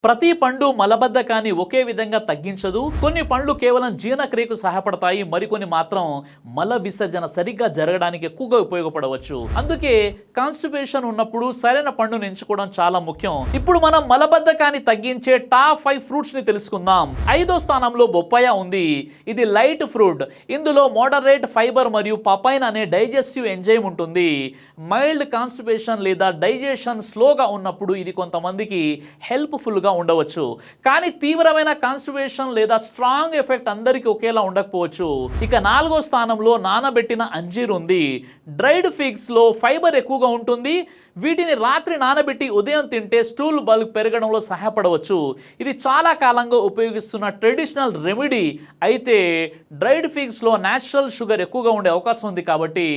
ప్రతి పండు మలబద్ధకాన్ని ఒకే విధంగా తగ్గించదు. కొన్ని పండ్లు కేవలం జీర్ణక్రియకు సహాయపడతాయి, మరికొన్ని మాత్రం మల విసర్జన సరిగ్గా జరగడానికి ఎక్కువగా ఉపయోగపడవచ్చు. అందుకే కాన్స్టిపేషన్ ఉన్నప్పుడు సరైన పండును ఎంచుకోవడం చాలా ముఖ్యం. ఇప్పుడు మనం మలబద్ధకాన్ని తగ్గించే టాప్ 5 ఫ్రూట్స్ ని తెలుసుకుందాం. 5వ స్థానంలో బొప్పాయ ఉంది. ఇది లైట్ ఫ్రూట్. ఇందులో మోడరేట్ ఫైబర్ మరియు పపైన్ అనే డైజెస్టివ్ ఎంజైమ్ ఉంటుంది. మైల్డ్ కాన్స్టిపేషన్ లేదా డైజెషన్ స్లోగా ఉన్నప్పుడు ఇది కొంతమందికి హెల్ప్ఫుల్ గా ఉండవచ్చు. కానీ తీవ్రమైన కాన్స్టిపేషన్ లేదా స్ట్రాంగ్ ఎఫెక్ట్ అందరికీ ఒకేలా ఉండకపోవచ్చు. ఇక 4వ స్థానంలో నానబెట్టిన అంజీర్ ఉంది. డ్రైడ్ ఫిగ్స్ లో ఫైబర్ ఎక్కువగా ఉంటుంది. వీటిని రాత్రి నానబెట్టి ఉదయం తింటే స్టూల్ బల్క్ పెరగడంలో సహాయపడవచ్చు. ఇది చాలా కాలంగా ఉపయోగిస్తున్న ట్రెడిషనల్ రెమెడీ. అయితే డ్రైడ్ ఫిగ్స్ లో న్యాచురల్ షుగర్ ఎక్కువగా ఉండే అవకాశం ఉంది కాబట్టి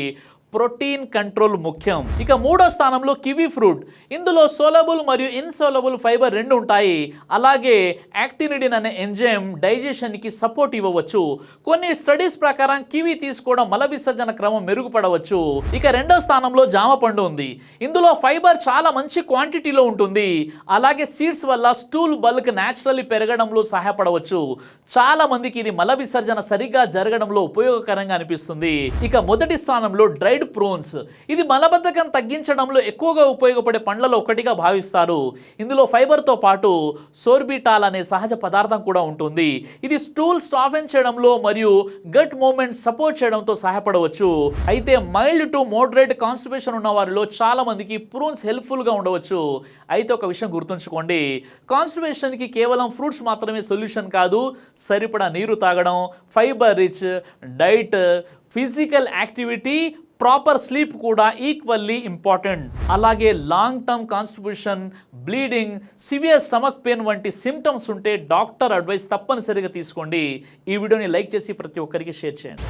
ప్రోటీన్ కంట్రోల్ ముఖ్యం. ఇక 3వ స్థానంలో కివీ ఫ్రూట్. ఇందులో సోలబుల్ మరియు ఇన్సోలబుల్ ఫైబర్ 2 ఉంటాయి. అలాగే యాక్టినిడిన్ అనే ఎంజైమ్ డైజెషన్ కి సపోర్ట్ ఇవ్వవచ్చు. కొన్ని స్టడీస్ ప్రకారం కివీ తీసుకోవడం మల విసర్జన క్రమం మెరుగుపడవచ్చు. ఇక 2వ స్థానంలో జామ పండు ఉంది. ఇందులో ఫైబర్ చాలా మంచి క్వాంటిటీలో ఉంటుంది. అలాగే సీడ్స్ వల్ల స్టూల్ బల్క్ న్యాచురల్లీ పెరగడంలో సహాయపడవచ్చు. చాలా మందికి ఇది మల విసర్జన సరిగ్గా జరగడంలో ఉపయోగకరంగా అనిపిస్తుంది. ఇక మొదటి స్థానంలో డ్రైడ్ ప్రోన్స్. ఇది మలబద్ధకం తగ్గించడంలో ఎక్కువగా ఉపయోగపడే పండ్లలో ఒకటిగా భావిస్తారు. ఇందులో ఫైబర్తో పాటు సోర్బిటాల్ అనే సహజ పదార్థం కూడా ఉంటుంది. ఇది స్టూల్ స్టాఫెన్ చేయడంలో మరియు గట్ మూవ్మెంట్ సపోర్ట్ చేయడంతో సహాయపడవచ్చు. అయితే మైల్డ్ టు మోడరేట్ కాన్స్టిపేషన్ ఉన్న వారిలో చాలా మందికి ప్రూన్స్ హెల్ప్ఫుల్గా ఉండవచ్చు. అయితే ఒక విషయం గుర్తుంచుకోండి, కాన్స్టిపేషన్కి కేవలం ఫ్రూట్స్ మాత్రమే సొల్యూషన్ కాదు. సరిపడా నీరు తాగడం, fibre rich diet, physical activity, proper sleep కూడా ఈక్వల్లీ ఇంపార్టెంట్. అలాగే long term constipation, bleeding, severe stomach pain వంటి సిమ్టమ్స్ ఉంటే డాక్టర్ అడ్వైస్ తప్పనిసరిగా తీసుకోండి. ఈ వీడియోని లైక్ చేసి ప్రతి ఒక్కరికి షేర్ చేయండి.